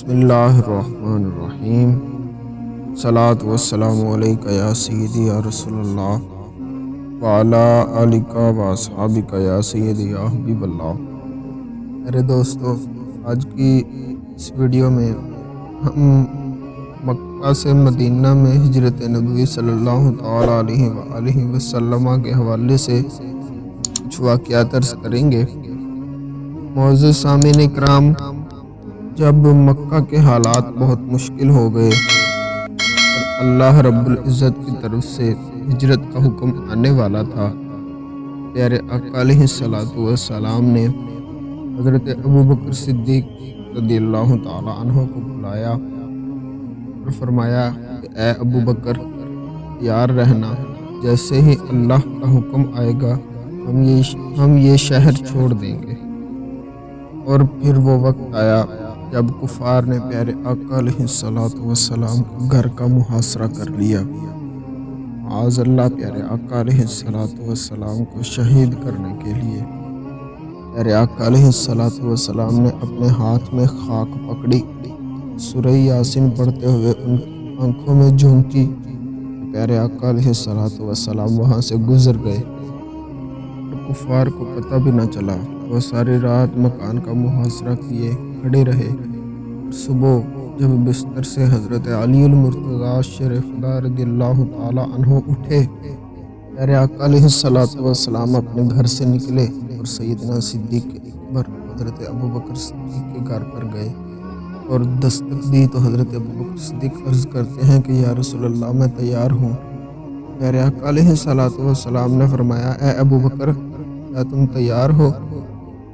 بسم اللہ الرحمن الرحیم۔ صلاۃ والسلام علیکہ یا سیدی یا رسول اللہ وعلی آلکہ و اصحابکہ یا سیدی یا حبیب اللہ۔ میرے دوستو، آج کی اس ویڈیو میں ہم مکہ سے مدینہ میں ہجرت نبوی صلی اللہ تعالیٰ علیہ وآلہ وسلم کے حوالے سے کچھ واقعات عرض کریں گے۔ معزز سامعین اکرام، جب مکہ کے حالات بہت مشکل ہو گئے اور اللہ رب العزت کی طرف سے ہجرت کا حکم آنے والا تھا، پیارے آقا علیہ الصلوۃ والسلام نے حضرت ابوبکر صدیق رضی اللہ تعالیٰ عنہ کو بلایا اور فرمایا کہ اے ابوبکر، تیار رہنا، جیسے ہی اللہ کا حکم آئے گا ہم یہ شہر چھوڑ دیں گے۔ اور پھر وہ وقت آیا جب کفار نے پیارے آقا علیہ الصلوۃ والسلام کو گھر کا محاصرہ کر لیا۔ معاذ اللہ، پیارے آقا علیہ الصلوۃ والسلام کو شہید کرنے کے لیے پیارے آقا علیہ الصلوۃ والسلام نے اپنے ہاتھ میں خاک پکڑی، سورہ یاسین پڑھتے ہوئے ان کی آنکھوں میں جھونکی۔ پیارے آقا علیہ الصلوۃ والسلام وہاں سے گزر گئے اور کفار کو پتہ بھی نہ چلا۔ وہ ساری رات مکان کا محاصرہ کیے کھڑے رہے اور صبح جب بستر سے حضرت علی المرتضیٰ شرف خدا رضی اللہ تعالیٰ عنہ اٹھے، پیارے آقا علیہ الصلوۃ والسلام اپنے گھر سے نکلے اور سیدنا صدیق اکبر حضرت ابوبکر صدیق کے گھر پر گئے اور دستک دی تو حضرت ابوبکر صدیق عرض کرتے ہیں کہ یا رسول اللہ، میں تیار ہوں۔ پیارے آقا علیہ الصلوۃ والسلام نے فرمایا، اے ابوبکر، کیا تم تیار ہو؟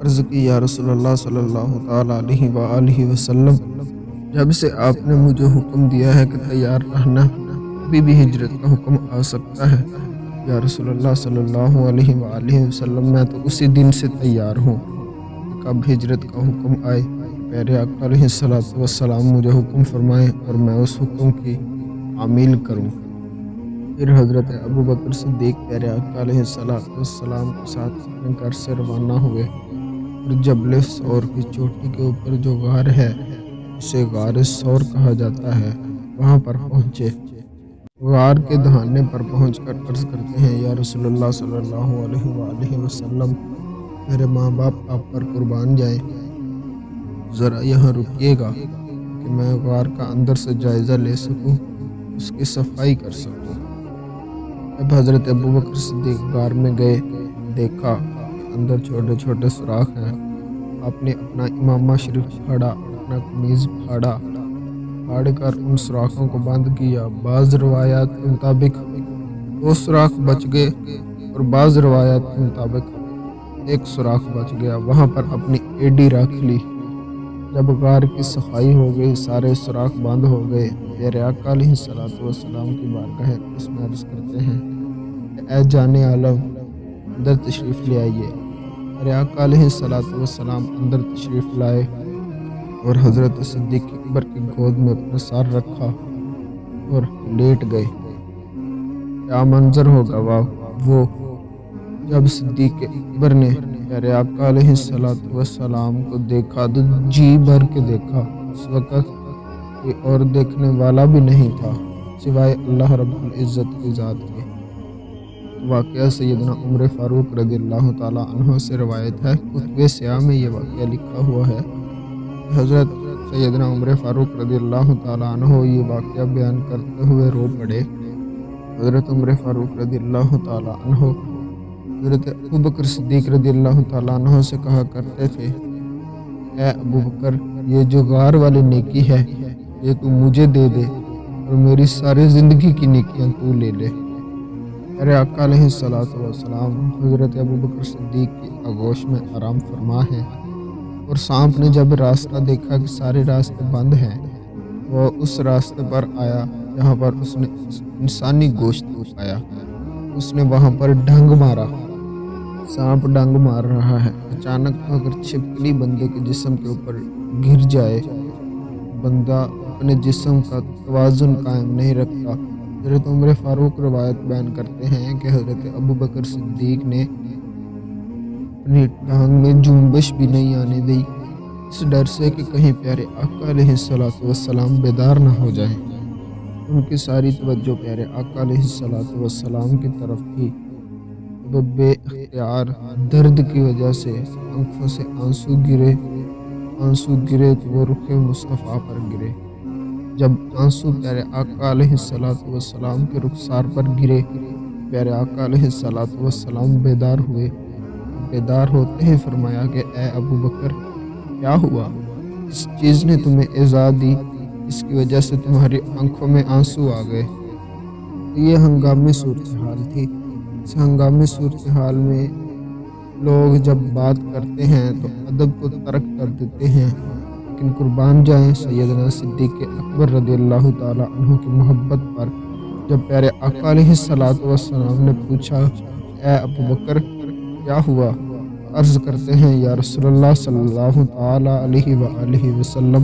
عرض کی، یا رسول اللہ صلی اللہ تعالیٰ علیہ وآلہ وسلم، جب سے آپ نے مجھے حکم دیا ہے کہ تیار رہنا، ابھی بھی ہجرت کا حکم آ سکتا ہے۔ یا رسول اللہ صلی اللہ علیہ وآلہ وسلم، میں تو اسی دن سے تیار ہوں کہ کب ہجرت کا حکم آئے، پیارے آقا علیہ الصلوۃ والسلام مجھے حکم فرمائیں اور میں اس حکم کی تعمیل کروں۔ پھر حضرت ابوبکر صدیق پیارے آقا علیہ الصلوۃ والسلام کے ساتھ اپنے گھر سے روانہ ہوئے اور جبل ثور کی چوٹی کے اوپر جو غار ہے، اسے غار ثور کہا جاتا ہے، وہاں پر پہنچے۔ غار کے دہانے پر پہنچ کر عرض کرتے ہیں، یا رسول اللہ صلی اللہ علیہ وآلہ وسلم، میرے ماں باپ آپ پر قربان جائیں، ذرا یہاں رکیے گا کہ میں غار کا اندر سے جائزہ لے سکوں، اس کی صفائی کر سکوں۔ جب حضرت ابوبکر صدیق غار میں گئے، دیکھا کہ اندر چھوٹے چھوٹے سوراخ ہیں۔ آپ نے اپنا امامہ شریف پھاڑا، اپنا قمیض پھاڑ کر ان سوراخوں کو بند کیا۔ بعض روایات کے مطابق 2 سوراخ بچ گئے اور بعض روایات کے مطابق 1 سوراخ بچ گیا۔ وہاں پر اپنی ایڈی رکھ لی۔ جب غار کی صفائی ہو گئی، سارے سوراخ بند ہو گئے، پیارے آقا علیہ الصلوۃ والسلام کی بارگاہ اقدس میں عرض کرتے ہیں کہ اے جان عالم، اندر تشریف لے آئیے۔ پیارے آقا علیہ الصلوۃ والسلام اندر تشریف لائے اور حضرت صدیق اکبر کی گود میں اپنا سر رکھا اور لیٹ گئے۔ کیا منظر ہوگا وہ جب صدیق اکبر نے پیارے آقا علیہ الصلوۃ والسلام کو دیکھا تو جی بھر کے دیکھا۔ اس وقت کوئی اور دیکھنے والا بھی نہیں تھا سوائے اللہ رب العزت کی ذات کے۔ واقعہ سیدنا عمر فاروق رضی اللہ تعالیٰ عنہ سے روایت ہے، کتب سیاہ میں یہ واقعہ لکھا ہوا ہے۔ حضرت سیدنا عمر فاروق رضی اللہ تعالیٰ عنہ یہ واقعہ بیان کرتے ہوئے رو پڑے۔ حضرت عمر فاروق رضی اللہ تعالیٰ عنہ حضرت ابوبکر صدیق رضی اللہ تعالیٰ عنہ سے کہا کرتے تھے، اے ابوبکر، یہ جو غار والی نیکی ہے یہ تو مجھے دے دے اور میری ساری زندگی کی نیکیاں تو لے لے۔ پیارے آقا علیہ الصلوۃ والسلام حضرت ابوبکر صدیق کی آغوش میں آرام فرما ہیں، اور سانپ نے جب راستہ دیکھا کہ سارے راستے بند ہیں، وہ اس راستے پر آیا جہاں پر اس نے انسانی گوشت کو پایا۔ اس نے وہاں پر ڈنگ مارا، سانپ ڈنگ مار رہا ہے۔ اچانک اگر چھپکلی بندے کے جسم کے اوپر گر جائے، بندہ اپنے جسم کا توازن قائم نہیں رکھتا۔ حضرت عمر فاروق روایت بیان کرتے ہیں کہ حضرت ابوبکر صدیق نے اپنی ٹانگ میں جنبش بھی نہیں آنے دی۔ اس ڈر سے کہ کہیں پیارے آقا علیہ الصلوۃ والسلام بیدار نہ ہو جائیں۔ ان کی ساری توجہ پیارے آقا علیہ الصلوۃ والسلام کی طرف تھی۔ وہ بے اختیار درد کی وجہ سے آنکھوں سے آنسو گرے تو وہ رخ مصطفیٰ پر گرے۔ جب آنسو پیارے آقا علیہ الصلوۃ والسلام کے رخسار پر گرے، پیارے آقا علیہ الصلوۃ والسلام بیدار ہوئے۔ بیدار ہوتے ہی فرمایا کہ اے ابو بکر، کیا ہوا؟ اس چیز نے تمہیں ایذا دی، اس کی وجہ سے تمہاری آنکھوں میں آنسو آ گئے۔ یہ ہنگامی صورتحال تھی۔ اس ہنگامی صورتحال میں لوگ جب بات کرتے ہیں تو ادب کو ترک کر دیتے ہیں، لیکن قربان جائیں سیدنا صدیق اکبر رضی اللہ تعالیٰ عنہ کی محبت پر، جب پیارے آقا علیہ الصلوۃ والسلام نے پوچھا اے ابو بکر کیا ہوا، عرض کرتے ہیں یا رسول اللہ صلی اللہ تعالیٰ علیہ وآلہ وسلم،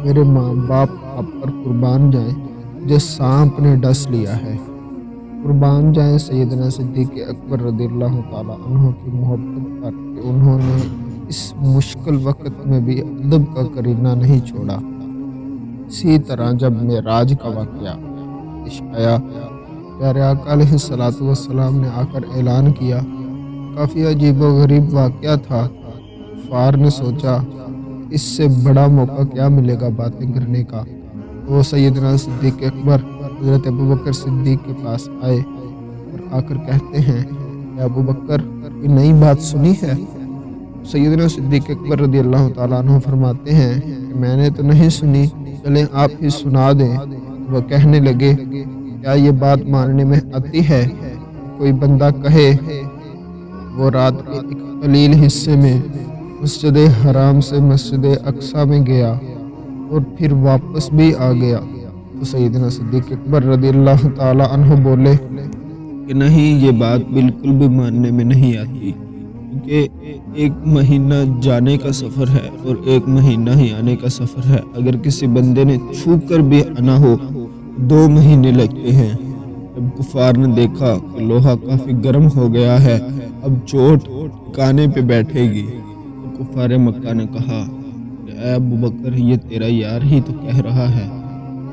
میرے ماں باپ آپ پر قربان جائیں، مجھے سانپ نے ڈس لیا ہے۔ قربان جائیں سیدنا صدیق اکبر رضی اللہ تعالیٰ عنہ کی محبت پر کہ انہوں نے اس مشکل وقت میں بھی ادب کا کرینہ نہیں چھوڑا۔ اسی طرح جب معراج کا واقعہ پیش آیا، پیارے آقا علیہ الصلوۃ والسلام نے آ کر اعلان کیا۔ کافی عجیب و غریب واقعہ تھا۔ کفار نے سوچا اس سے بڑا موقع کیا ملے گا باتیں کرنے کا۔ وہ سیدنا صدیق اکبر حضرت ابو بکر صدیق کے پاس آئے اور آ کر کہتے ہیں کہ ابو بکر یہ نئی بات سنی ہے؟ سیدنا صدیق اکبر رضی اللہ تعالیٰ عنہ فرماتے ہیں کہ میں نے تو نہیں سنی، چلیں آپ ہی سنا دیں۔ وہ کہنے لگے کیا یہ بات ماننے میں آتی ہے کوئی بندہ کہے وہ رات کے ایک قلیل حصے میں مسجد حرام سے مسجد اقصیٰ میں گیا اور پھر واپس بھی آ گیا؟ تو سیدنا صدیق اکبر رضی اللہ تعالیٰ عنہ بولے کہ نہیں، یہ بات بالکل بھی ماننے میں نہیں آتی، کیونکہ ایک مہینہ جانے کا سفر ہے اور ایک مہینہ ہی آنے کا سفر ہے۔ اگر کسی بندے نے چھو کر بھی آنا ہو 2 مہینے لگتے ہیں۔ جب کفار نے دیکھا کہ لوہا کافی گرم ہو گیا ہے، اب چوٹ ٹھکانے پہ بیٹھے گی، تو کفار مکہ نے کہا کہ اے ابو بکر یہ تیرا یار ہی تو کہہ رہا ہے۔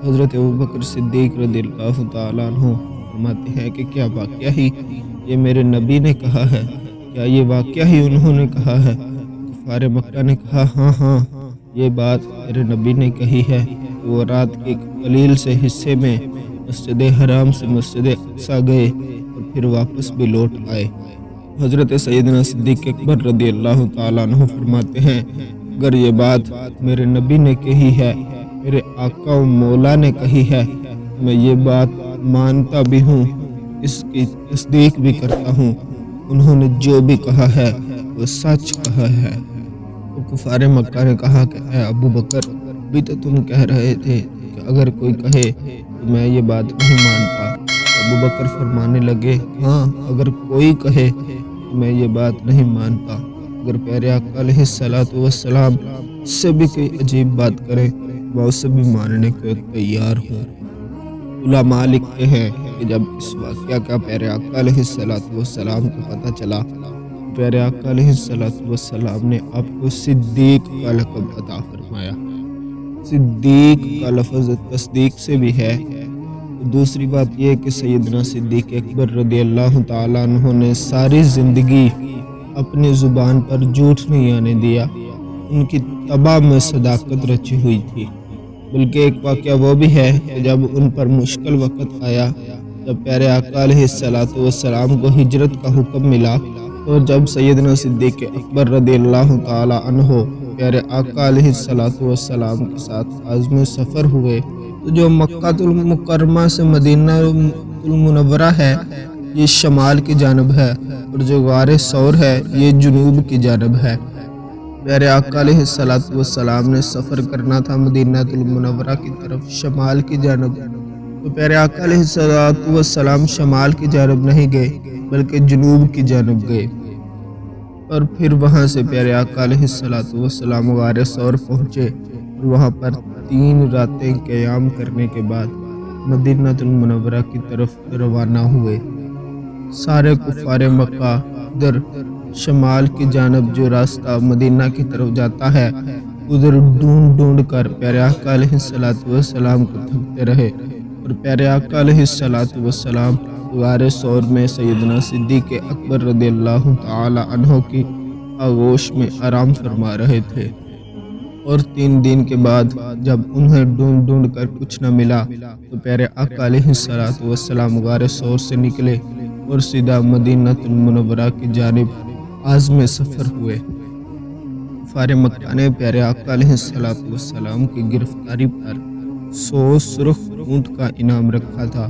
حضرت ابو بکر صدیق رضی اللہ تعالیٰ عنہ فرماتے ہیں کہ کیا واقعہ ہی یہ میرے نبی نے کہا ہے؟ کیا یہ واقعہ ہی انہوں نے کہا ہے؟ کفار مکہ نے کہا ہاں یہ بات میرے نبی نے کہی ہے کہ وہ رات کے ایک قلیل سے حصے میں مسجد حرام سے مسجد اقصیٰ گئے اور پھر واپس بھی لوٹ آئے۔ حضرت سیدنا صدیق اکبر رضی اللہ تعالیٰ عنہ فرماتے ہیں اگر یہ بات میرے نبی نے کہی ہے، میرے آقا و مولا نے کہی ہے، میں یہ بات مانتا بھی ہوں، اس کی تصدیق بھی کرتا ہوں۔ انہوں نے جو بھی کہا ہے وہ سچ کہا ہے۔ تو کفار مکہ نے کہا کہ اے ابو بکر ابھی تو تم کہہ رہے تھے کہ اگر کوئی کہے تو میں یہ بات نہیں مانتا۔ ابو بکر فرمانے لگے ہاں اگر کوئی کہے تو میں یہ بات نہیں مانتا۔ اگر پیارے آقا علیہ الصلوۃ والسلام اس سے بھی کوئی عجیب بات کرے میں اسے بھی ماننے کو تیار ہوں۔ علماء لکھتے ہیں کہ جب اس واقعہ کا پیارے آقا علیہ الصلوۃ والسلام کو پتہ چلا، پیارے آقا علیہ الصلوۃ والسلام نے آپ کو صدیق کا لقب عطا فرمایا۔ صدیق کا لفظ تصدیق سے بھی ہے۔ دوسری بات یہ کہ سیدنا صدیق اکبر رضی اللہ تعالیٰ عنہ نے ساری زندگی اپنی زبان پر جھوٹ نہیں آنے دیا۔ ان کی طبع میں صداقت رچی ہوئی تھی۔ بلکہ ایک واقعہ وہ بھی ہے کہ جب ان پر مشکل وقت آیا، جب پیارے آقا علیہ الصلوۃ والسلام کو ہجرت کا حکم ملا، اور جب سیدنا صدیق اکبر رضی اللہ تعالیٰ عنہ پیارے آقا علیہ الصلوۃ والسلام کے ساتھ عازم سفر ہوئے، تو جو مکہ المکرمہ سے مدینہ المنورہ ہے یہ شمال کی جانب ہے، اور جو غار ثور ہے یہ جنوب کی جانب ہے۔ پیارے آقا علیہ الصلوۃ والسلام نے سفر کرنا تھا مدینہ المنورہ کی طرف شمال کی جانب، تو پیارے آقا علیہ الصلوۃ والسلام شمال کی جانب نہیں گئے بلکہ جنوب کی جانب گئے، اور پھر وہاں سے پیارے آقا علیہ الصلوۃ والسلام غار ثور پہنچے اور وہاں پر 3 راتیں قیام کرنے کے بعد مدینہ المنورہ کی طرف روانہ ہوئے۔ سارے کفار مکہ ادھر شمال کی جانب جو راستہ مدینہ کی طرف جاتا ہے ادھر ڈھونڈ ڈھونڈ کر پیارے آقا علیہ الصلوۃ والسلام کو تھکتے رہے، اور پیارے آقا علیہ الصلوۃ والسلام غار ثور میں سیدنا صدیق اکبر رضی اللہ تعالی عنہ کی آغوش میں آرام فرما رہے تھے۔ اور 3 دن کے بعد جب انہیں ڈھونڈ ڈھونڈ کر کچھ نہ ملا تو پیارے آقا علیہ الصلوۃ والسلام غار ثور سے نکلے اور سیدھا مدینہ المنورہ کی جانب عازم سفر ہوئے۔ کفار مکہ نے پیارے آقا علیہ الصلوۃ والسلام کی گرفتاری پر 100 سرخ اونٹ کا انعام رکھا تھا۔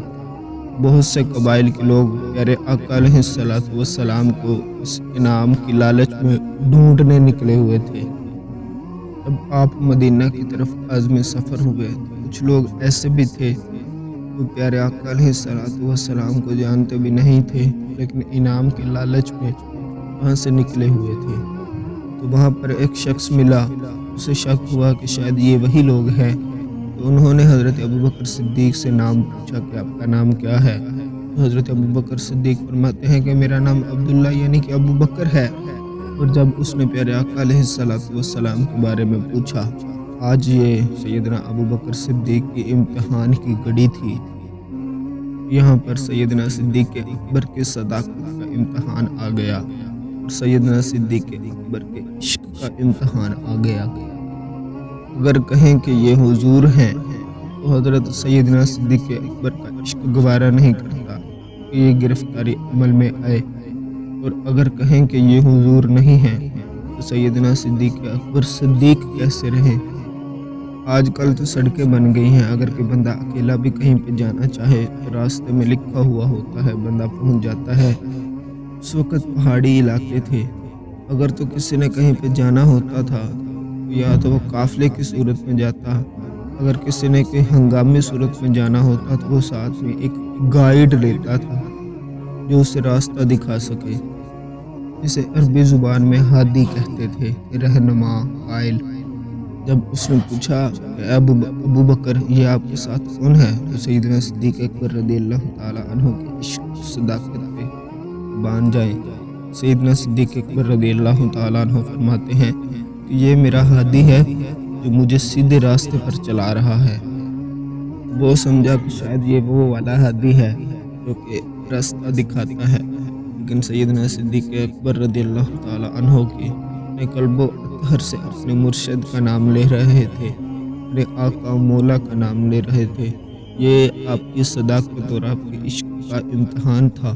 بہت سے قبائل کے لوگ پیارے آقا علیہ الصلوۃ والسلام کو اس انعام کی لالچ میں ڈھونڈنے نکلے ہوئے تھے۔ جب آپ مدینہ کی طرف عازم سفر ہوئے تو کچھ لوگ ایسے بھی تھے جو پیارے آقا علیہ الصلوۃ والسلام کو جانتے بھی نہیں تھے، لیکن انعام کے لالچ میں وہاں سے نکلے ہوئے تھے۔ تو وہاں پر ایک شخص ملا، اسے شک ہوا کہ شاید یہ وہی لوگ ہیں، تو انہوں نے حضرت ابوبکر صدیق سے نام پوچھا کہ آپ کا نام کیا ہے؟ تو حضرت ابوبکر صدیق فرماتے ہیں کہ میرا نام عبداللہ یعنی کہ ابو بکر ہے۔ اور جب اس نے پیارے آقا علیہ الصلوۃ والسلام کے بارے میں پوچھا، آج یہ سیدنا ابوبکر صدیق کی امتحان کی گھڑی تھی۔ یہاں پر سیدنا صدیق اکبر کے صداقت کا امتحان آ گیا، اور سیدنا صدیق اکبر کے عشق کا امتحان آ گیا۔ اگر کہیں کہ یہ حضور ہیں تو حضرت سیدنا صدیق اکبر کا عشق گوارا نہیں کرتا کہ یہ گرفتاری عمل میں آئے، اور اگر کہیں کہ یہ حضور نہیں ہیں تو سیدنا صدیق اکبر صدیق کیسے رہیں؟ آج کل تو سڑکیں بن گئی ہیں، اگر کوئی بندہ اکیلا بھی کہیں پہ جانا چاہے تو راستے میں لکھا ہوا ہوتا ہے، بندہ پہنچ جاتا ہے۔ اس وقت پہاڑی علاقے تھے، اگر تو کسی نے کہیں پہ جانا ہوتا تھا یا تو وہ قافلے کی صورت میں جاتا، اگر کسی نے کوئی ہنگامی صورت میں جانا ہوتا تو وہ ساتھ میں ایک گائیڈ لیتا تھا جو اسے راستہ دکھا سکے، جسے عربی زبان میں ہادی کہتے تھے، رہنما، قائل۔ جب اس نے پوچھا کہ ابو بکر یہ آپ کے ساتھ کون ہے، تو سیدنا صدیق اکبر رضی اللہ تعالی عنہ کے عشق صداقت پہ بان جائے، سیدنا صدیق اکبر رضی اللہ تعالی عنہ فرماتے ہیں کہ یہ میرا ہادی ہے جو مجھے سیدھے راستے پر چلا رہا ہے۔ وہ سمجھا کہ شاید یہ وہ والا ہادی ہے جو کہ راستہ دکھاتا ہے، لیکن سیدنا صدیق اکبر رضی اللہ تعالی عنہ کی اپنے قلب و اطہر سے اپنے مرشد کا نام لے رہے تھے، اپنے آقا مولا کا نام لے رہے تھے۔ یہ آپ کی صداقت اور آپ کے عشق کا امتحان تھا۔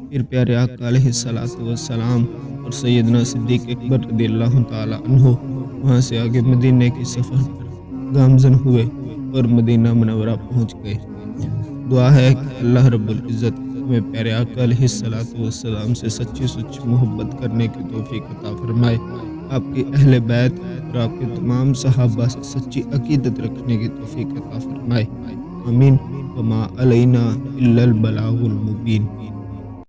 پھر پیارے آقا علیہ الصلوۃ والسلام اور سیدنا صدیق اکبر رضی اللہ تعالی عنہ وہاں سے آگے مدینہ کے سفر پر گامزن ہوئے اور مدینہ منورہ پہنچ گئے۔ دعا ہے کہ اللہ رب العزت ہمیں پیارے آقا علیہ الصلوۃ والسلام سے سچی محبت کرنے کی توفیق عطا فرمائے، آپ کے اہل بیت اور آپ کے تمام صحابہ سے سچی عقیدت رکھنے کی توفیق عطا فرمائے، آمین۔ وما علینا الا البلاغ المبین۔